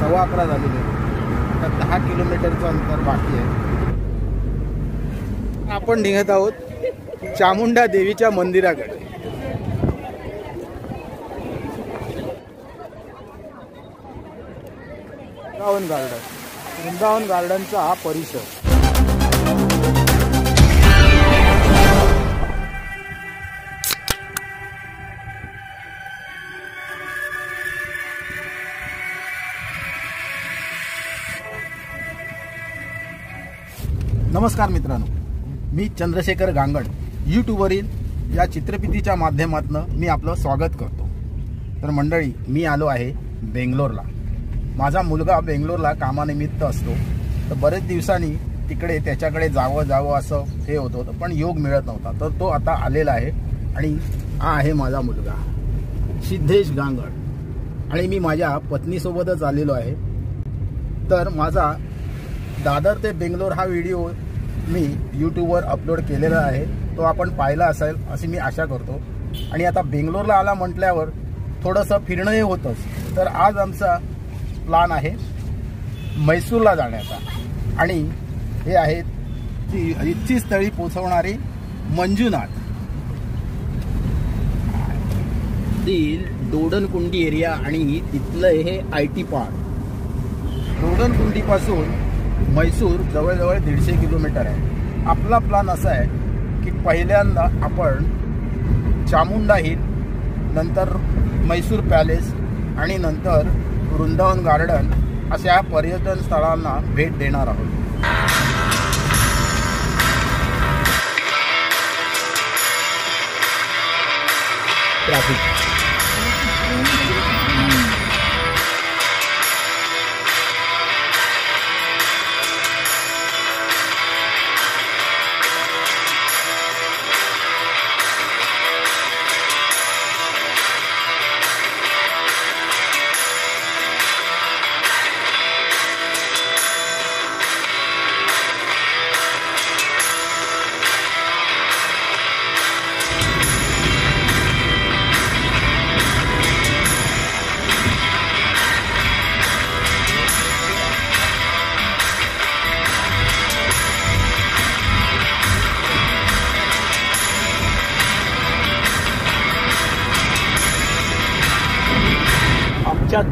11:15 झालेले. आता 10 किलोमीटरचं अंतर बाकी आहे. आपण निघत आहोत चामुंडा देवीच्या मंदिराकडे. वृंदावन गार्डनचा हा परिसर. नमस्कार मित्रांनो, मी चंद्रशेखर गांगड. यूट्यूबवरील या चित्रफितीच्या माध्यमातून मी आपलं स्वागत करतो. तर मंडळी, मी आलो आहे बेंगलोरला. माझा मुलगा बेंगलोरला कामानिमित्त असतो, तर बरेच दिवसांनी तिकडे त्याच्याकडे जावं असं हे होत होतं, पण योग मिळत नव्हता. तर तो आता आलेला आहे आणि हा आहे माझा मुलगा सिद्धेश गांगड आणि मी माझ्या पत्नीसोबतच आलेलो आहे. तर माझा दादर ते बेंगलोर हा व्हिडिओ मी यूट्यूबवर अपलोड केलेला आहे, तो आपण पाहिला असेल अशी मी आशा करतो. आणि आता बेंगलोरला आला म्हटल्यावर थोडंसं फिरणंही होतंच. तर आज आमचा प्लान आहे मैसूरला जाण्याचा. आणि हे आहेत ती इच्छितस्थळी पोचवणारे मंजुनाथ. दोडनकुंडी एरिया आणि तिथलं हे IT पार्क. दोडनकुंडीपासून मैसूर जवळजवळ 150 किलोमीटर आहे. आपला प्लान असा आहे की पहिल्यांदा आपण चामुंडा हिल, नंतर मैसूर पॅलेस आणि नंतर वृंदावन गार्डन अशा पर्यटन स्थळांना भेट देणार आहोत. ट्रॅफिक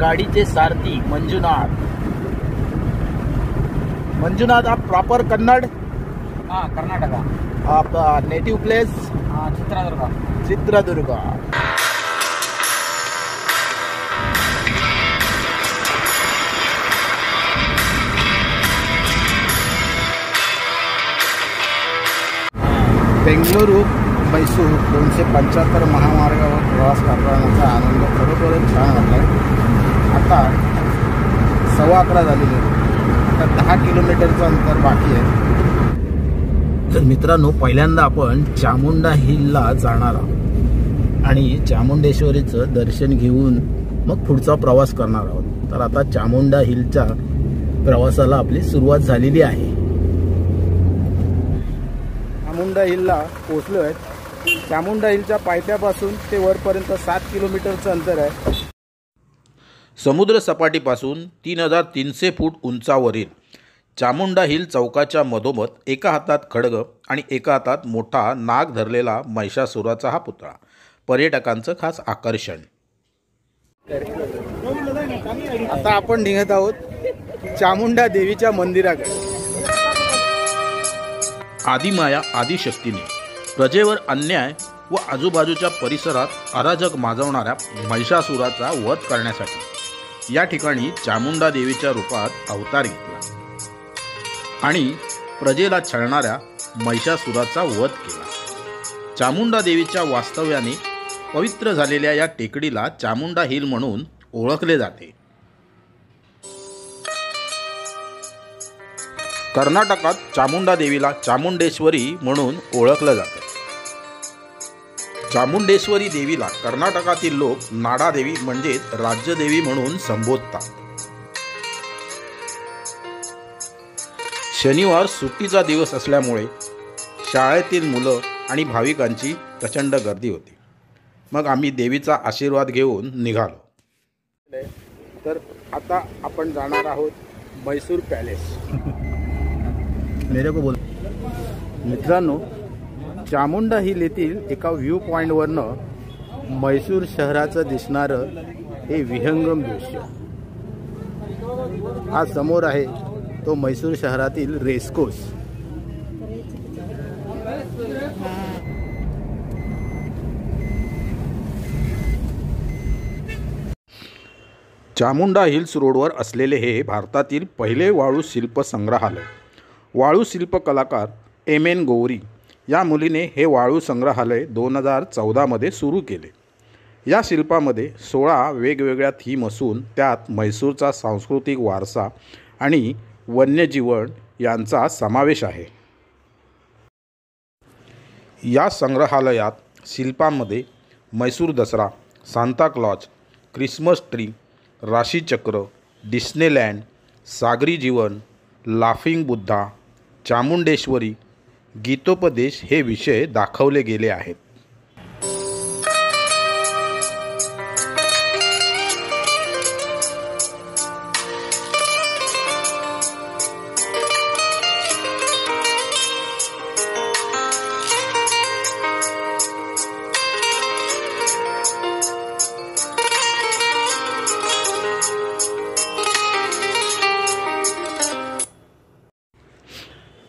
गाडीचे सारथी मंजुनाथ. मंजुनाथ, आप प्रॉपर कन्नड़? हाँ, कर्नाटका. आप नेटिव प्लेस? हाँ, चित्रदुर्गा. चित्रदुर्गा. बेंगलुरू मैसूर 275 महामार्गावर प्रवास करण्याचा आनंद खरोखरच छान वाटला. आता 11:15 झालेले. आता 10 किलोमीटरचं अंतर बाकी आहे. तर मित्रांनो, पहिल्यांदा आपण चामुंडा हिलला जाणार आहोत आणि चामुंडेश्वरीचं दर्शन घेऊन मग पुढचा प्रवास करणार आहोत. तर आता चामुंडा हिलच्या प्रवासाला आपली सुरुवात झालेली आहे. चामुंडा हिलला पोहोचलो आहे. चामुंडा हिलच्या पायथ्यापासून ते वरपर्यंत 7 किलोमीटरचं अंतर आहे. समुद्र सपाटीपासून 3300 फूट उंचावरील चामुंडा हिल चौकाच्या मधोमध एका हातात खड्ग आणि एका हातात मोठा नाग धरलेला महिषासुराचा हा पुतळा पर्यटकांचं खास आकर्षण. आता आपण निघत आहोत चामुंडा देवीच्या मंदिराकडे. आदिमाया आदिशक्तीने प्रजेवर अन्याय व आजूबाजूच्या परिसरात अराजक माजवणाऱ्या महिषासुराचा वध करण्यासाठी या ठिकाणी चामुंडा देवीच्या रूपात अवतार घेतला आणि प्रजेला छळणाऱ्या महिषासुराचा वध केला. चामुंडा देवीच्या वास्तव्याने पवित्र झालेल्या या टेकडीला चामुंडा हिल म्हणून ओळखले जाते. कर्नाटकात चामुंडा देवीला चामुंडेश्वरी म्हणून ओळखलं जातं. चामुंडेश्वरी देवीला कर्नाटकातील लोक नाडादेवी म्हणजेच राज्यदेवी म्हणून संबोधतात. शनिवार सुट्टीचा दिवस असल्यामुळे शाळेतील मुलं आणि भाविकांची प्रचंड गर्दी होती. मग आम्ही देवीचा आशीर्वाद घेऊन निघालो. तर आता आपण जाणार आहोत म्हैसूर पॅलेस. मेरे को बोल. मित्रांनो, चामुंडा हिल येथील एका व्ह्यू पॉईंटवरनं म्हैसूर शहराचं दिसणारं हे विहंगम दृश्य. हा समोर आहे तो म्हैसूर शहरातील रेसकोर्स. चामुंडा हिल्स रोडवर असलेले हे भारतातील पहिले वाळू शिल्प संग्रहालय. वाळू शिल्प कलाकार एम.एन. गौरी या मुलीने हे वाळू संग्रहालय 2014मध्ये सुरू केले. या शिल्पामध्ये 16 वेगवेगळ्या थीम असून त्यात म्हैसूरचा सांस्कृतिक वारसा आणि वन्यजीवन यांचा समावेश आहे. या संग्रहालयात शिल्पांमध्ये Mysore Dasara, Santa Claus, Christmas tree, राशीचक्र, डिस्नेलँड, सागरी जीवन, लाफिंग बुद्धा, चामुंडेश्वरी, गीतोपदेश हे विषय दाखवले गेले आहेत.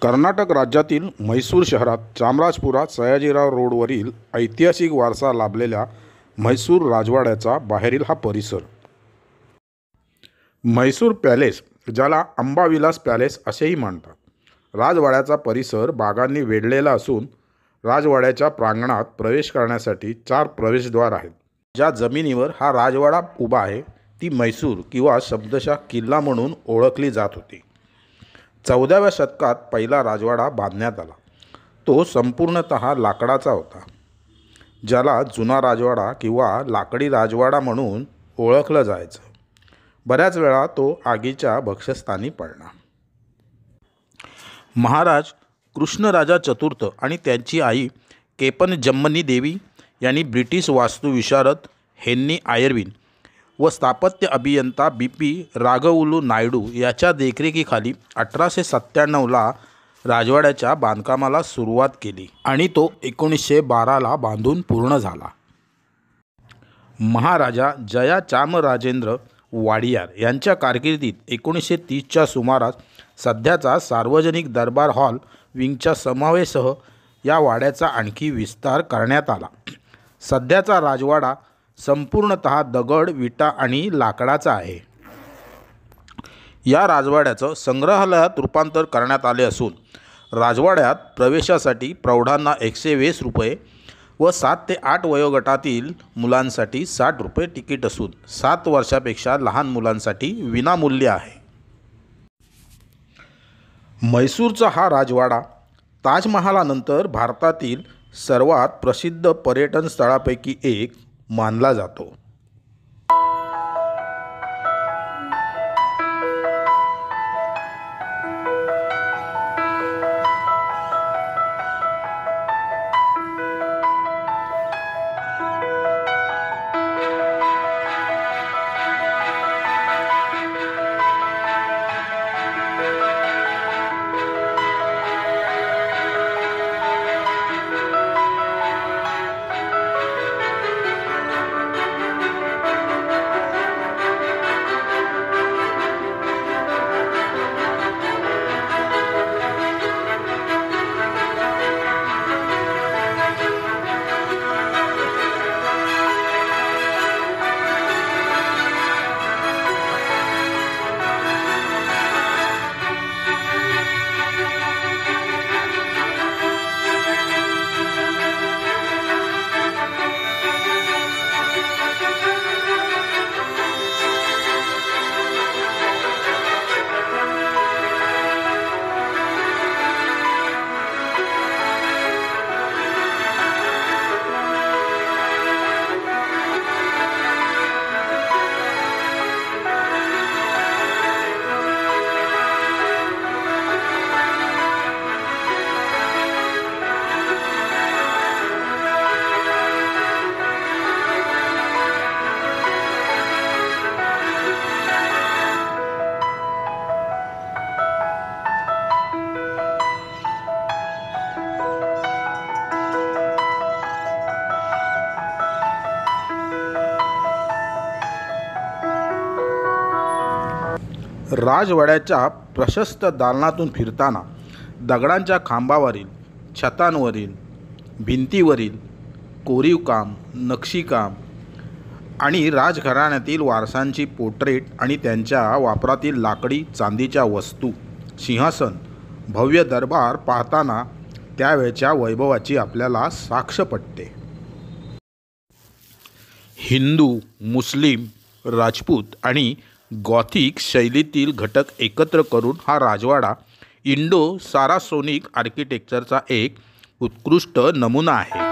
कर्नाटक राज्यातील म्हैसूर शहरात चामराजपुरा सयाजीराव रोडवरील ऐतिहासिक वारसा लाभलेल्या म्हैसूर राजवाड्याचा बाहेरील हा परिसर. म्हैसूर पॅलेस, ज्याला अंबाविलास पॅलेस असेही म्हणतात, राजवाड्याचा परिसर बागांनी वेढलेला असून राजवाड्याच्या प्रांगणात प्रवेश करण्यासाठी 4 प्रवेशद्वार आहेत. ज्या जमिनीवर हा राजवाडा उभा आहे ती म्हैसूर किंवा शब्दशः किल्ला म्हणून ओळखली जात होती. 14व्या शतकात पहिला राजवाडा बांधण्यात आला. तो संपूर्णतः लाकडाचा होता, ज्याला जुना राजवाडा किंवा लाकडी राजवाडा म्हणून ओळखलं जायचं. बऱ्याच वेळा तो आगीच्या भक्ष्यस्थानी पडला. महाराज कृष्णराजा चतुर्थ आणि त्यांची आई केपनजम्मनी देवी यांनी ब्रिटिश वास्तुविशारद हेन्री आयर्विन व स्थापत्य अभियंता बी.पी. राघवलू नायडू याच्या देखरेखीखाली 1897ला राजवाड्याच्या बांधकामाला सुरुवात केली आणि तो 1912ला बांधून पूर्ण झाला. महाराजा जयाचामराजेंद्र वाडियार यांच्या कारकिर्दीत 1930च्या सुमारास सध्याचा सार्वजनिक दरबार हॉल विंगच्या समावेशासह या वाड्याचा आणखी विस्तार करण्यात आला. सध्याचा राजवाडा संपूर्णतः दगड, विटा आणि लाकडाचा आहे. या राजवाड्याचं संग्रहालयात रूपांतर करण्यात आले असून राजवाड्यात प्रवेशासाठी प्रौढांना 120 रुपये व 7 ते 8 वयोगटातील मुलांसाठी 60 रुपये तिकीट असून 7 वर्षापेक्षा लहान मुलांसाठी विनामूल्य आहे. म्हैसूरचा हा राजवाडा ताजमहालानंतर भारतातील सर्वात प्रसिद्ध पर्यटन स्थळापैकी एक मानला जातो. राजवाड्याच्या प्रशस्त दालनातून फिरताना दगडांच्या खांबावरील, छतांवरील, भिंतीवरील कोरीवकाम, नक्षीकाम आणि राजघराण्यातील वारसांची पोर्ट्रेट आणि त्यांच्या वापरातील लाकडी चांदीच्या वस्तू, सिंहासन, भव्य दरबार पाहताना त्यावेळच्या वैभवाची आपल्याला साक्ष पटते. हिंदू, मुस्लिम, राजपूत आणि गॉथिक शैलीतील घटक एकत्र करून हा राजवाडा इंडो सारासोनिक आर्किटेक्चरचा एक उत्कृष्ट नमुना आहे.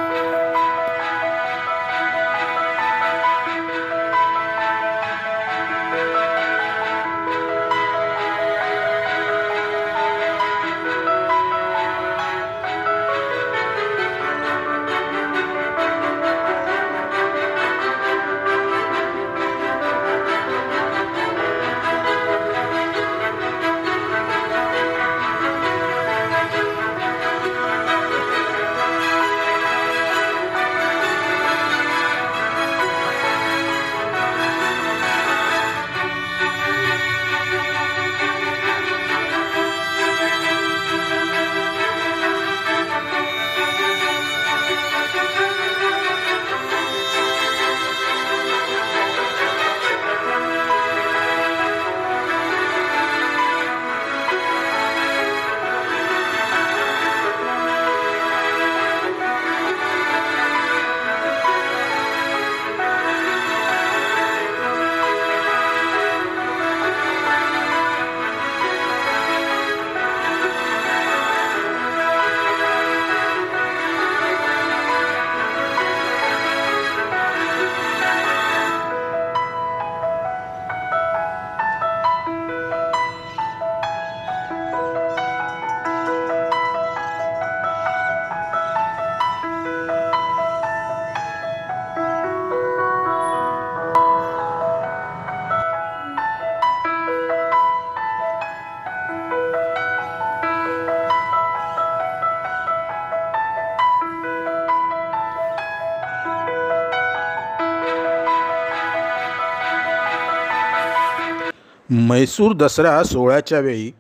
म्हैसूर दसरा सोहळ्याच्या वेळी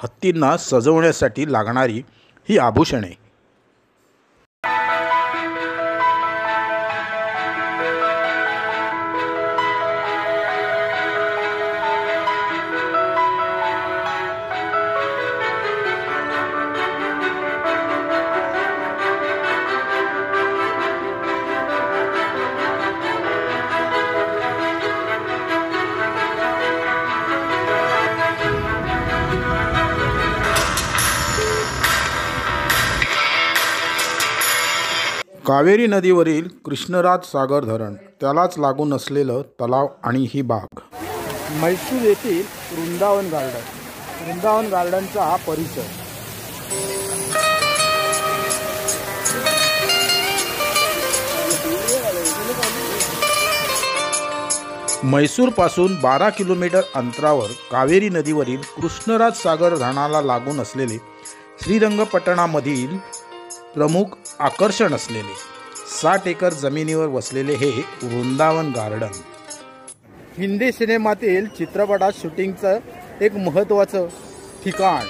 हत्तींना सजवण्यासाठी लागणारी ही आभूषणे. कावेरी नदीवरील कृष्णराज सागर धरण, त्यालाच लागून असलेलं तलाव आणि ही बाग. म्हैसूर येथील वृंदावन गार्डन, वृंदावन गार्डनचा हा परिसर. म्हैसूरपासून 12 किलोमीटर अंतरावर कावेरी नदीवरील कृष्णराज सागर धरणाला लागून असलेले श्रीरंगपट्टणामधील प्रमुख आकर्षण असलेले 60 एकर जमिनीवर वसलेले हे वृंदावन गार्डन हिंदी सिनेमातील चित्रपटात शूटिंगचं एक महत्त्वाचं ठिकाण.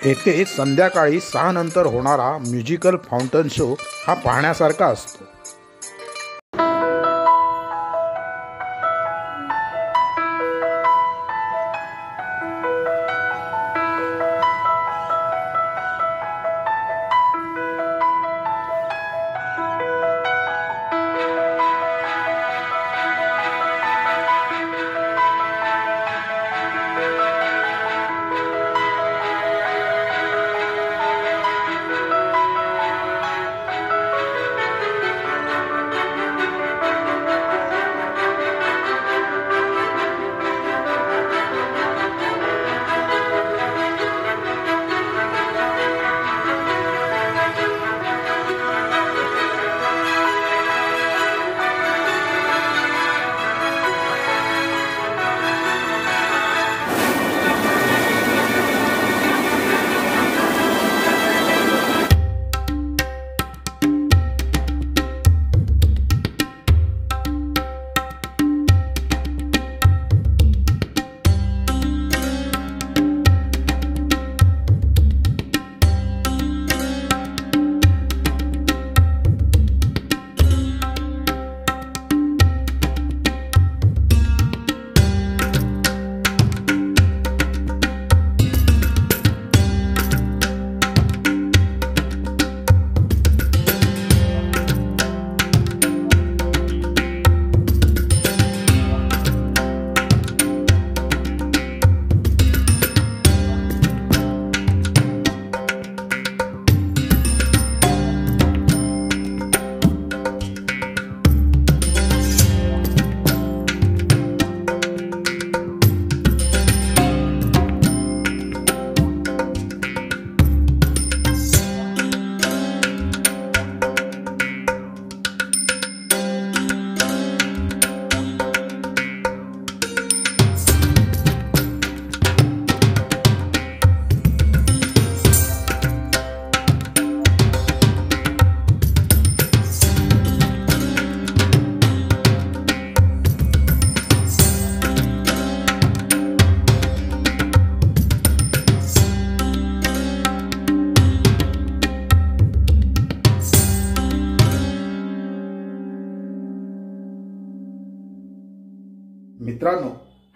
येथे संध्याकाळी 6 नंतर होणारा म्युझिकल फाउंटन शो हा पाहण्यासारखा असतो. मित्रांनो,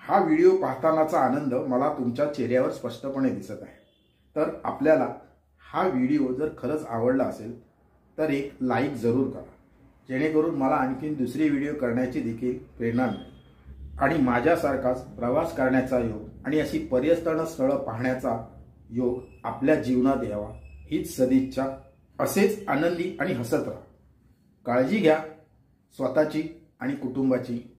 हा व्हिडिओ पाहतानाचा आनंद मला तुमच्या चेहऱ्यावर स्पष्टपणे दिसत आहे. तर आपल्याला हा व्हिडिओ जर खरंच आवडला असेल तर एक लाईक जरूर करा, जेणेकरून मला आणखीन दुसरी व्हिडिओ करण्याची देखील प्रेरणा मिळेल आणि माझ्यासारखाच प्रवास करण्याचा योग आणि अशी पर्यटन स्थळं पाहण्याचा योग आपल्या जीवनात यावा हीच सदिच्छा. असेच आनंदी आणि हसत राहा. काळजी घ्या स्वतःची आणि कुटुंबाची.